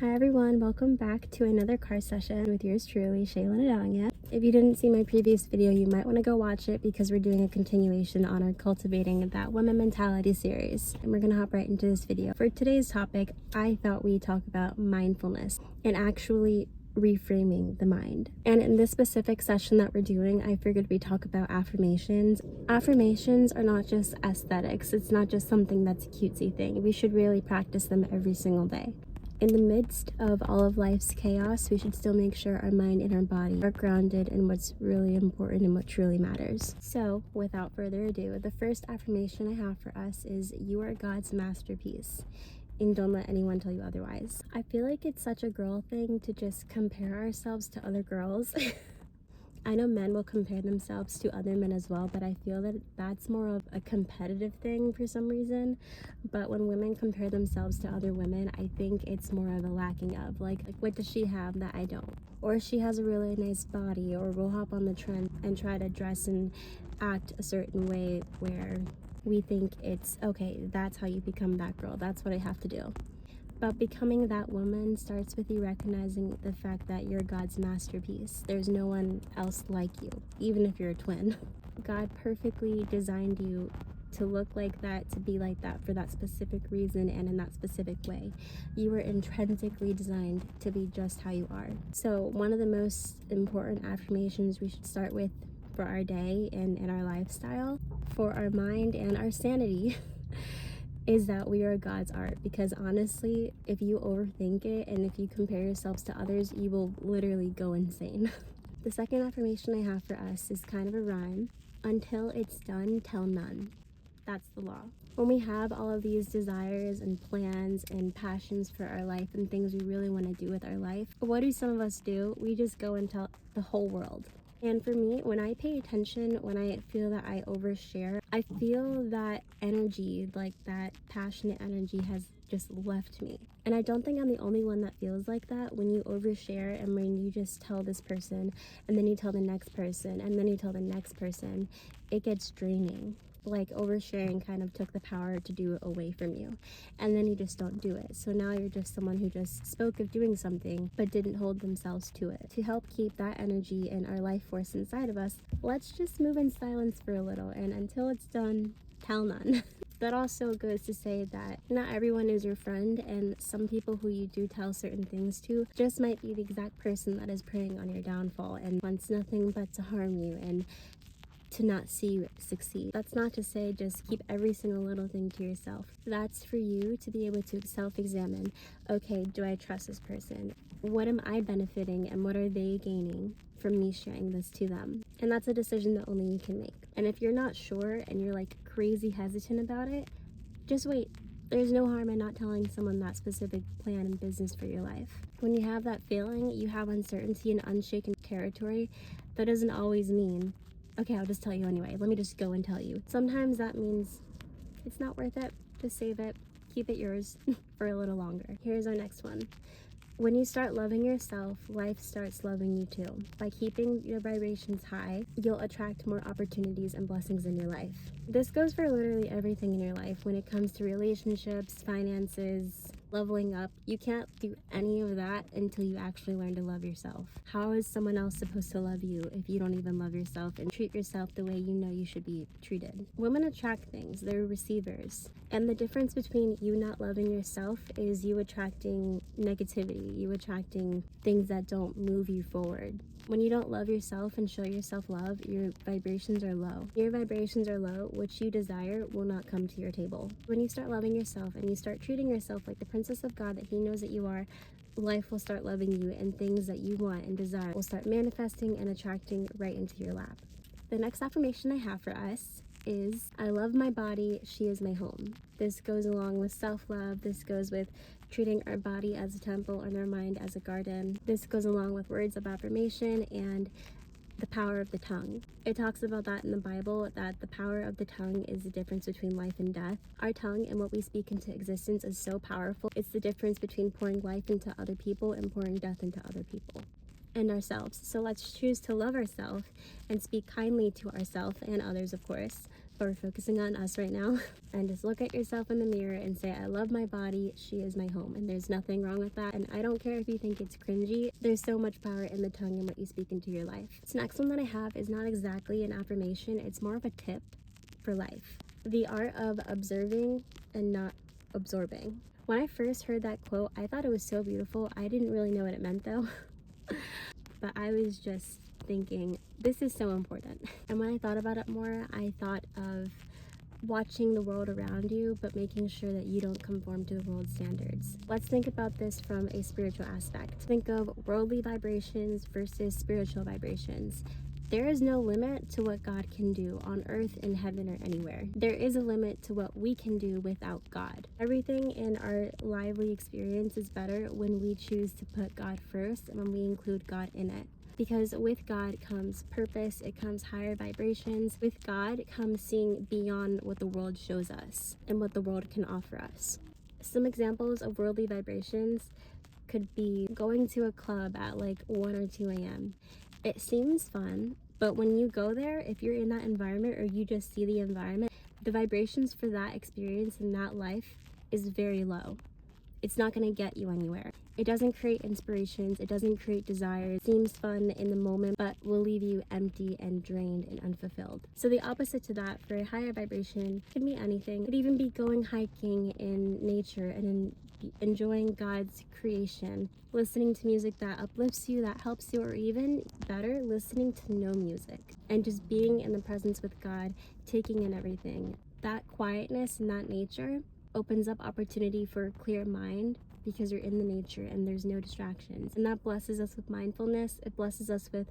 Hi everyone, welcome back to another card session with yours truly, Shailyn Adanya. If you didn't see my previous video, you might want to go watch it because we're doing a continuation on our Cultivating That Woman Mentality series. And we're going to hop right into this video. For today's topic, I thought we'd talk about mindfulness and actually reframing the mind. And in this specific session that we're doing, I figured we'd talk about affirmations. Affirmations are not just aesthetics. It's not just something that's a cutesy thing. We should really practice them every single day. In the midst of all of life's chaos, we should still make sure our mind and our body are grounded in what's really important and what truly matters. So, without further ado, the first affirmation I have for us is, you are God's masterpiece, and don't let anyone tell you otherwise. I feel like it's such a girl thing to just compare ourselves to other girls. I know men will compare themselves to other men as well, but I feel that that's more of a competitive thing for some reason. But when women compare themselves to other women, I think it's more of a lacking of, like what does she have that I don't? Or she has a really nice body, or we'll hop on the trend and try to dress and act a certain way where we think it's, okay, that's how you become that girl. That's what I have to do. But becoming that woman starts with you recognizing the fact that you're God's masterpiece. There's no one else like you, even if you're a twin. God perfectly designed you to look like that, to be like that for that specific reason and in that specific way. You were intrinsically designed to be just how you are. So one of the most important affirmations we should start with for our day and in our lifestyle, for our mind and our sanity, is that we are God's art. Because honestly, if you overthink it and if you compare yourselves to others, you will literally go insane. The second affirmation I have for us is kind of a rhyme. Until it's done, tell none. That's the law. When we have all of these desires and plans and passions for our life and things we really want to do with our life, what do some of us do? We just go and tell the whole world. And for me, when I pay attention, when I feel that I overshare, I feel that energy, like that passionate energy, has just left me. And I don't think I'm the only one that feels like that. When you overshare and when you just tell this person and then you tell the next person and then you tell the next person, it gets draining. Like oversharing kind of took the power to do it away from you, and then you just don't do it. So now you're just someone who just spoke of doing something but didn't hold themselves to it. To help keep that energy and our life force inside of us, let's just move in silence for a little, and until it's done, tell none. That also goes to say that not everyone is your friend, and some people who you do tell certain things to just might be the exact person that is preying on your downfall and wants nothing but to harm you and to not see you succeed. That's not to say just keep every single little thing to yourself. That's for you to be able to self-examine. Okay, do I trust this person? What am I benefiting and what are they gaining from me sharing this to them? And that's a decision that only you can make. And if you're not sure and you're like crazy hesitant about it, just wait. There's no harm in not telling someone that specific plan and business for your life. When you have that feeling, you have uncertainty and unshaken territory, that doesn't always mean, okay, I'll just tell you anyway. Let me just go and tell you. Sometimes that means it's not worth it. Just save it. Keep it yours for a little longer. Here's our next one. When you start loving yourself, life starts loving you too. By keeping your vibrations high, you'll attract more opportunities and blessings in your life. This goes for literally everything in your life. When it comes to relationships, finances, leveling up, you can't do any of that until you actually learn to love yourself. How is someone else supposed to love you if you don't even love yourself and treat yourself the way you know you should be treated? Women attract things. They're receivers. And the difference between you not loving yourself is you attracting negativity, you attracting things that don't move you forward. When you don't love yourself and show yourself love, your vibrations are low. Your vibrations are low, what you desire will not come to your table. When you start loving yourself and you start treating yourself like the princess of God that He knows that you are, life will start loving you, and things that you want and desire will start manifesting and attracting right into your lap. The next affirmation I have for us is, I love my body, she is my home. This goes along with self-love. This goes with treating our body as a temple and our mind as a garden. This goes along with words of affirmation and the power of the tongue. It talks about that in the Bible, that the power of the tongue is the difference between life and death. Our tongue and what we speak into existence is so powerful. It's the difference between pouring life into other people and pouring death into other people and ourselves. So let's choose to love ourselves and speak kindly to ourselves and others, of course, but we're focusing on us right now. And just look at yourself in the mirror and say, I love my body, she is my home. And there's nothing wrong with that. And I don't care if you think it's cringy, there's so much power in the tongue and what you speak into your life. This next one that I have is not exactly an affirmation, it's more of a tip for life. The art of observing and not absorbing. When I first heard that quote, I thought it was so beautiful. I didn't really know what it meant though. But I was just thinking, this is so important. And when I thought about it more, I thought of watching the world around you, but making sure that you don't conform to the world's standards. Let's think about this from a spiritual aspect. Think of worldly vibrations versus spiritual vibrations. There is no limit to what God can do on earth, in heaven, or anywhere. There is a limit to what we can do without God. Everything in our lively experience is better when we choose to put God first and when we include God in it. Because with God comes purpose, it comes higher vibrations. With God comes seeing beyond what the world shows us and what the world can offer us. Some examples of worldly vibrations could be going to a club at like 1 or 2 a.m. It seems fun, but when you go there, if you're in that environment or you just see the environment, the vibrations for that experience in that life is very low. It's not going to get you anywhere. It doesn't create inspirations. It doesn't create desires. It seems fun in the moment, but will leave you empty and drained and unfulfilled. So the opposite to that for a higher vibration can be anything. It could even be going hiking in nature and enjoying God's creation, listening to music that uplifts you, that helps you, or even better, listening to no music and just being in the presence with God, taking in everything. That quietness and that nature opens up opportunity for a clear mind because you're in the nature and there's no distractions. And that blesses us with mindfulness. It blesses us with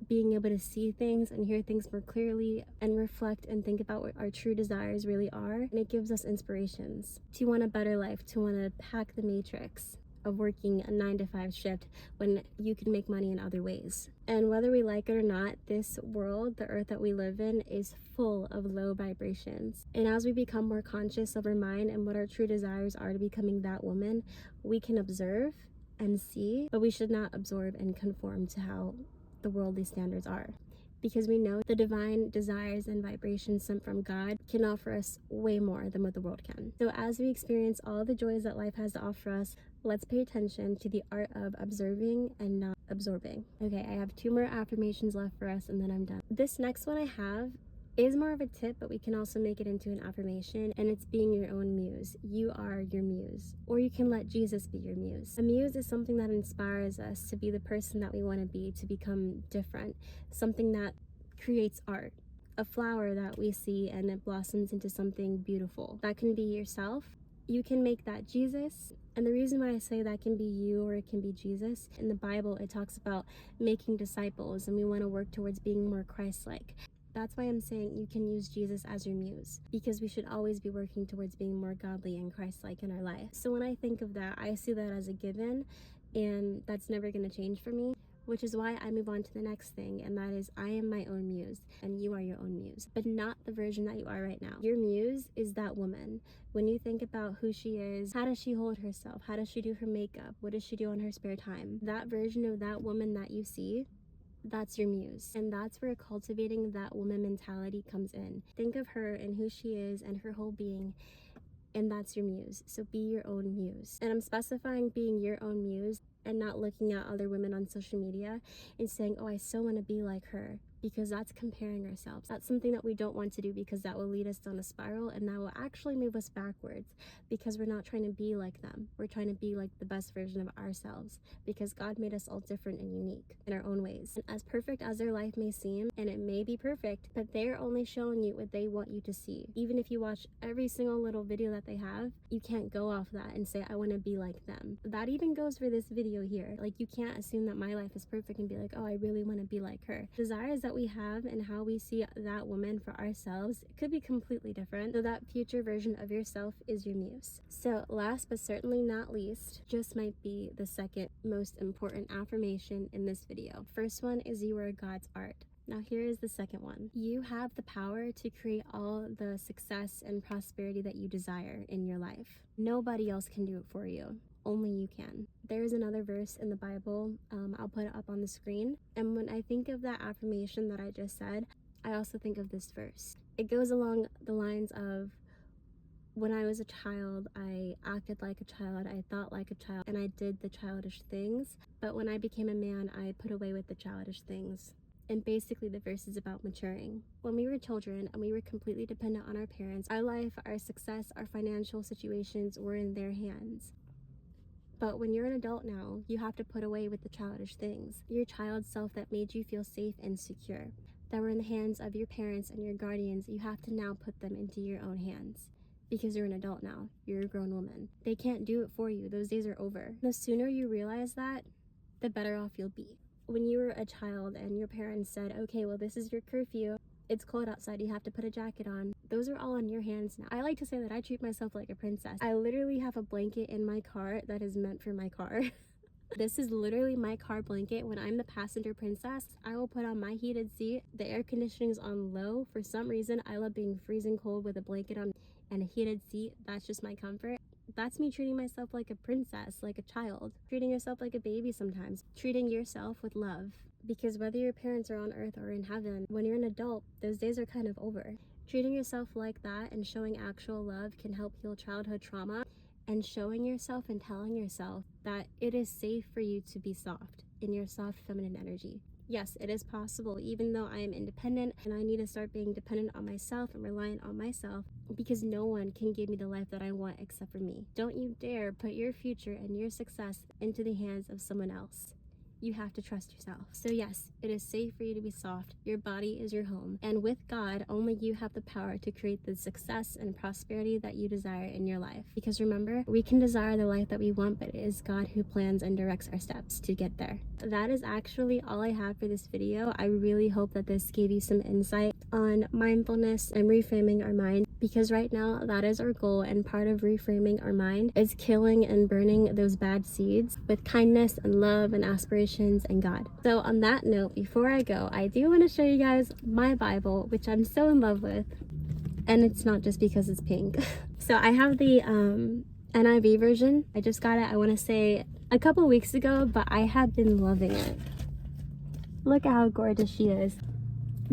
being able to see things and hear things more clearly and reflect and think about what our true desires really are. And it gives us inspirations to want a better life, to want to hack the matrix of working a 9-to-5 shift when you can make money in other ways. And whether we like it or not, this world, the earth that we live in, is full of low vibrations. And as we become more conscious of our mind and what our true desires are to becoming that woman, we can observe and see, but we should not absorb and conform to how the worldly standards are. Because we know the divine desires and vibrations sent from God can offer us way more than what the world can. So as we experience all the joys that life has to offer us, let's pay attention to the art of observing and not absorbing. Okay, I have 2 more affirmations left for us and then I'm done. This next one I have is more of a tip, but we can also make it into an affirmation, and it's being your own muse. You are your muse, or you can let Jesus be your muse. A muse is something that inspires us to be the person that we want to be, to become different, something that creates art, a flower that we see and it blossoms into something beautiful. That can be yourself. You can make that Jesus. And the reason why I say that can be you or it can be Jesus, in the Bible it talks about making disciples, and we want to work towards being more Christ-like. That's why I'm saying you can use Jesus as your muse, because we should always be working towards being more godly and Christ-like in our life. So when I think of that, I see that as a given, and that's never going to change for me, which is why I move on to the next thing, and that is I am my own muse, and you are your own muse, but not the version that you are right now. Your muse is that woman. When you think about who she is, how does she hold herself? How does she do her makeup? What does she do in her spare time? That version of that woman that you see, that's your muse. And that's where cultivating that woman mentality comes in. Think of her and who she is and her whole being, and that's your muse. So be your own muse. And I'm specifying being your own muse and not looking at other women on social media and saying, oh, I so want to be like her, because that's comparing ourselves. That's something that we don't want to do, because that will lead us down a spiral, and that will actually move us backwards, because we're not trying to be like them. We're trying to be like the best version of ourselves, because God made us all different and unique in our own ways. And as perfect as their life may seem, and it may be perfect, but they're only showing you what they want you to see. Even if you watch every single little video that they have, you can't go off that and say, I want to be like them. That even goes for this video here. Like, you can't assume that my life is perfect and be like, oh, I really want to be like her. Desires that we have and how we see that woman for ourselves, it could be completely different. So that future version of yourself is your muse. So last but certainly not least, just might be the second most important affirmation in this video. First one is you are God's art. Now here is the second one. You have the power to create all the success and prosperity that you desire in your life. Nobody else can do it for you. Only you can. There is another verse in the Bible, I'll put it up on the screen. And when I think of that affirmation that I just said, I also think of this verse. It goes along the lines of, when I was a child, I acted like a child, I thought like a child, and I did the childish things. But when I became a man, I put away with the childish things. And basically the verse is about maturing. When we were children and we were completely dependent on our parents, our life, our success, our financial situations were in their hands. But when you're an adult now, you have to put away with the childish things. Your child self that made you feel safe and secure, that were in the hands of your parents and your guardians, you have to now put them into your own hands. Because you're an adult now, you're a grown woman. They can't do it for you, those days are over. The sooner you realize that, the better off you'll be. When you were a child and your parents said, okay, well, this is your curfew, it's cold outside, you have to put a jacket on, those are all in your hands now. I like to say that I treat myself like a princess. I literally have a blanket in my car that is meant for my car. This is literally my car blanket. When I'm the passenger princess, I will put on my heated seat. The air conditioning's on low. For some reason, I love being freezing cold with a blanket on and a heated seat. That's just my comfort. That's me treating myself like a princess, like a child. Treating yourself like a baby sometimes. Treating yourself with love. Because whether your parents are on earth or in heaven, when you're an adult, those days are kind of over. Treating yourself like that and showing actual love can help heal childhood trauma. And showing yourself and telling yourself that it is safe for you to be soft in your soft feminine energy. Yes, it is possible, even though I am independent and I need to start being dependent on myself and reliant on myself, because no one can give me the life that I want except for me. Don't you dare put your future and your success into the hands of someone else. You have to trust yourself. So yes, it is safe for you to be soft. Your body is your home. And with God, only you have the power to create the success and prosperity that you desire in your life. Because remember, we can desire the life that we want, but it is God who plans and directs our steps to get there. That is actually all I have for this video. I really hope that this gave you some insight on mindfulness and reframing our mind, because right now that is our goal, and part of reframing our mind is killing and burning those bad seeds with kindness and love and aspirations and God. So on that note, before I go, I do want to show you guys my Bible, which I'm so in love with, and it's not just because it's pink. So I have the NIV version. I just got it, I want to say a couple weeks ago, but I have been loving it. Look at how gorgeous she is.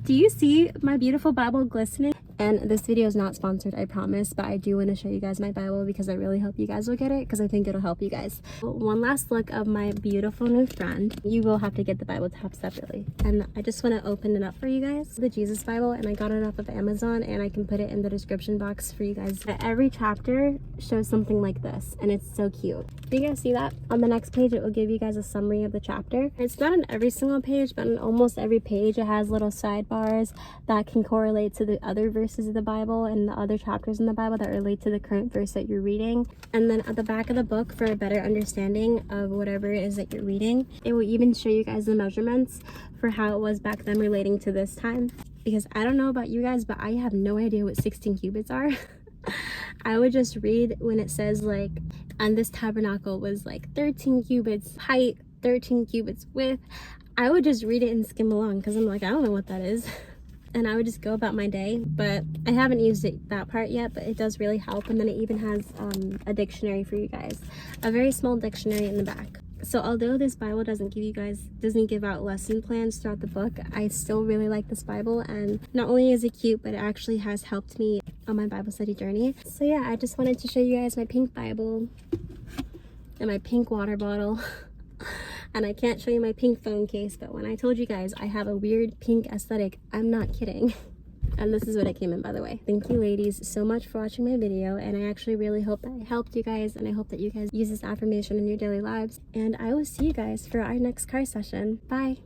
Do you see my beautiful Bible glistening? And this video is not sponsored, I promise, but I do want to show you guys my Bible because I really hope you guys will get it, because I think it'll help you guys. One last look of my beautiful new friend. You will have to get the Bible tab separately. And I just want to open it up for you guys. The Jesus Bible, and I got it off of Amazon, and I can put it in the description box for you guys. Every chapter shows something like this, and it's so cute. Do you guys see that? On the next page, it will give you guys a summary of the chapter. It's not on every single page, but on almost every page, it has little sidebars that can correlate to the other verses of the Bible and the other chapters in the Bible that relate to the current verse that you're reading. And then at the back of the book, for a better understanding of whatever it is that you're reading, it will even show you guys the measurements for how it was back then relating to this time. Because I don't know about you guys, but I have no idea what 16 cubits are. I would just read when it says like, and this tabernacle was like 13 cubits height, 13 cubits width. I would just read it and skim along because I'm like, I don't know what that is. And I would just go about my day, but I haven't used that part yet, but it does really help. And then it even has a dictionary for you guys, a very small dictionary in the back. So although this Bible doesn't give out lesson plans throughout the book, I still really like this Bible, and not only is it cute, but it actually has helped me on my Bible study journey. So yeah, I just wanted to show you guys my pink Bible and my pink water bottle. And I can't show you my pink phone case, but when I told you guys I have a weird pink aesthetic, I'm not kidding. And this is what it came in, by the way. Thank you ladies so much for watching my video, and I actually really hope that I helped you guys, and I hope that you guys use this affirmation in your daily lives. And I will see you guys for our next car session. Bye.